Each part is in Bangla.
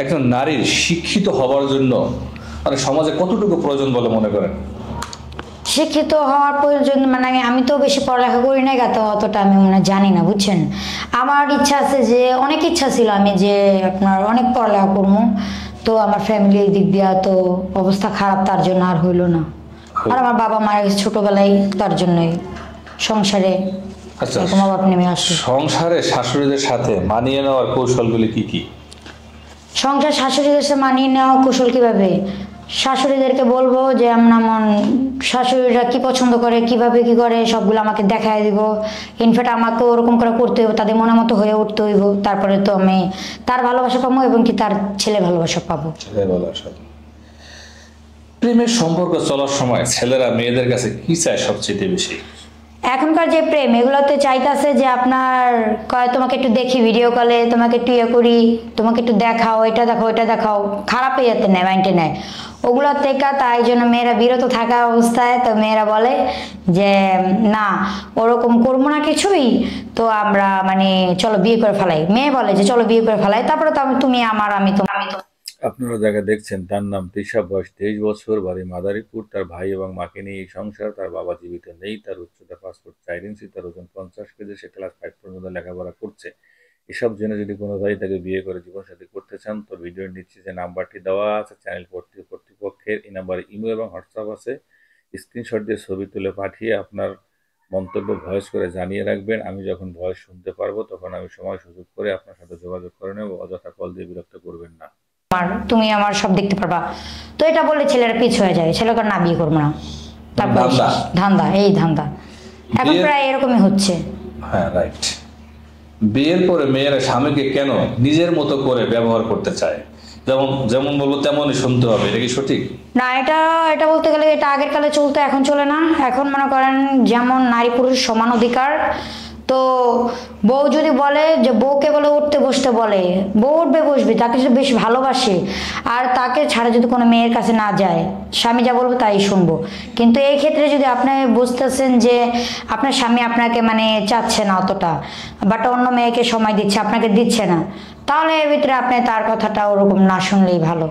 একজন নারীর শিক্ষিত হওয়ার জন্য মানে সমাজে কতটুকু প্রয়োজন বলে মনে করেন? শিক্ষিত হওয়ার প্রয়োজন মানে আমি তো বেশি পড়ালেখা করি নাই, তো অতটা আমি জানি না, বুঝছেন। আমার ইচ্ছা আছে, যে অনেক ইচ্ছা ছিল আমি যে আপনার অনেক পড়ালেখা করবো, তো আমার ফ্যামিলির দিক দিয়ে তো অবস্থা খারাপ, তার জন্য আর হইলো না। আর আমার বাবা মারা গেছে ছোটবেলায়, তার জন্যই সংসারে এরকম অভাব নেমে আসে। সংসারে শাশুড়িদের সাথে মানিয়ে নেওয়ার কৌশলগুলি কি কি? সংসার শাশুড়িদের সাথে মানিয়ে নেওয়া কৌশল কিভাবে? শাশুড়িদেরকে বলবো যে এমন শাশুড়িরা কি পছন্দ করে, কিভাবে কি করে, সবগুলো আমাকে দেখায় দিব। ইনফ্যাক্ট আমাকে ওরকম করে করতে হইব, তাদের মনের মতো হয়ে উঠতে হইব, তারপরে তো আমি তার ভালোবাসা পাবো এবং কি তার ছেলে ভালোবাসা পাবো। প্রেমের সম্পর্ক চলার সময় ছেলেরা মেয়েদের কাছে কি চায় সবচেয়ে বেশি? এখনকার যে প্রেম, এগুলোতে চাইতেছে যে আপনার কয় তোমাকে একটু দেখি ভিডিও কলে, তোমাকে একটু ইয়ে করি, তোমাকে একটু দেখাও, এটা দেখাও এটা দেখাও, খারাপ ইয়েতে নেয়, মাইন্ডে নেয় ওগুলোর থেকে। তাই জন্য মেয়েরা বিরত থাকা অবস্থায় তো মেয়েরা বলে যে না ওরকম করবো না কিছুই, তো আমরা চলো বিয়ে করে ফেলাই। মেয়ে বলে যে চলো বিয়ে করে ফেলাই, তারপরে তো তুমি আমার আমি তো। আপনারা যাকে দেখছেন তার নাম তৃষা, বয়স 23 বছর, বাড়ি মাদারীপুর। তার ভাই এবং মাকে নিয়ে এই সংসার। তার বাবা জীবিত নেই। তার উচ্চতা 5 ফুট 4 ইঞ্চি, তার ওজন 50 কেজি। সে ক্লাস 5 পর্যন্ত লেখাপড়া করছে। এসব জেনে যদি কোনো ভাই তাকে বিয়ে করে জীবনসাথী করতে চান, তো ভিডিওর নিচে যে নাম্বারটি দেওয়া আছে চ্যানেল কর্তৃপক্ষের, এই নাম্বারে ইমো এবং হোয়াটসঅ্যাপ আছে। স্ক্রিনশট দিয়ে ছবি তুলে পাঠিয়ে আপনার মন্তব্য ভয়েস করে জানিয়ে রাখবেন। আমি যখন ভয়েস শুনতে পারবো তখন আমি সময় সুযোগ করে আপনার সাথে যোগাযোগ করে নেব। অযথা কল দিয়ে বিরক্ত করবেন না। তুমি আমার সব দেখতে পারবা, তো এটা বললে ছেলেরা পিছ হয়ে যায়, ছেলেকে না বিয়ে করবো না। তারপর ধান্দা, এই ধান্দা এখন প্রায় এরকমই হচ্ছে। হ্যাঁ, রাইট। বিয়ের পরে মেয়েরা স্বামীকে কেন নিজের মতো করে ব্যবহার করতে চায়? যেমন বলবো তেমনই শুনতে হবে, এটা কি সঠিক? না, এটা বলতে গেলে এটা আগের কালে চলতো, এখন চলে না। এখন মনে করেন যেমন নারী পুরুষ সমান অধিকার, তো বউ যদি বলে যে বউকে বলে উঠতে বসতে বলে, বউ উঠবে বসবে, তাকে যদি বেশি ভালোবাসে আর তাকে ছাড়া যদি কোনো মেয়ের কাছে না যায়, স্বামী যা বলবো তাই শুনবো। কিন্তু এই ক্ষেত্রে যদি আপনি বুঝতেছেন যে আপনার স্বামী আপনাকে চাচ্ছে না অতটা, বাট অন্য মেয়েকে সময় দিচ্ছে, আপনাকে দিচ্ছে না, তাহলে এর ভিতরে আপনি তার কথাটা ওরকম না শুনলেই ভালো।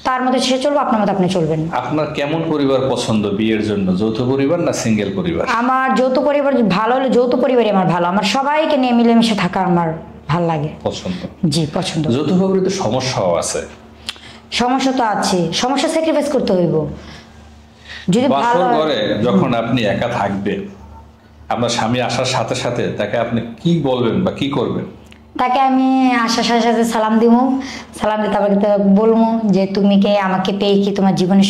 তার মধ্যে সে চলবে, আপনার মধ্যে আপনি চলবেন। আপনার কেমন পরিবার পছন্দ বিয়ের জন্য? যৌথ পরিবার না সিঙ্গেল পরিবার? আমার যৌথ পরিবার ভালো হলে, যৌথ পরিবারই আমার ভালো। আমার সবাইকে নিয়ে মিলেমিশে থাকা আমার ভালো লাগে, পছন্দ। জি পছন্দ। যৌথ পরিবারে তো সমস্যাও আছে। সমস্যা তো আছে, সমস্যা স্যাক্রিফাইস করতে হইব। যদি ভালো করে যখন আপনি একা থাকবেন, আপনার স্বামী আসার সাথে সাথে তাকে আপনি কি বলবেন বা কি করবেন? তাকে আমি আসার সাথে সাথে সালাম দিব, সালাম দিয়ে তারপরে বলবো যে তুমি কে, আমাকে পেয়ে কি তোমার জীবনে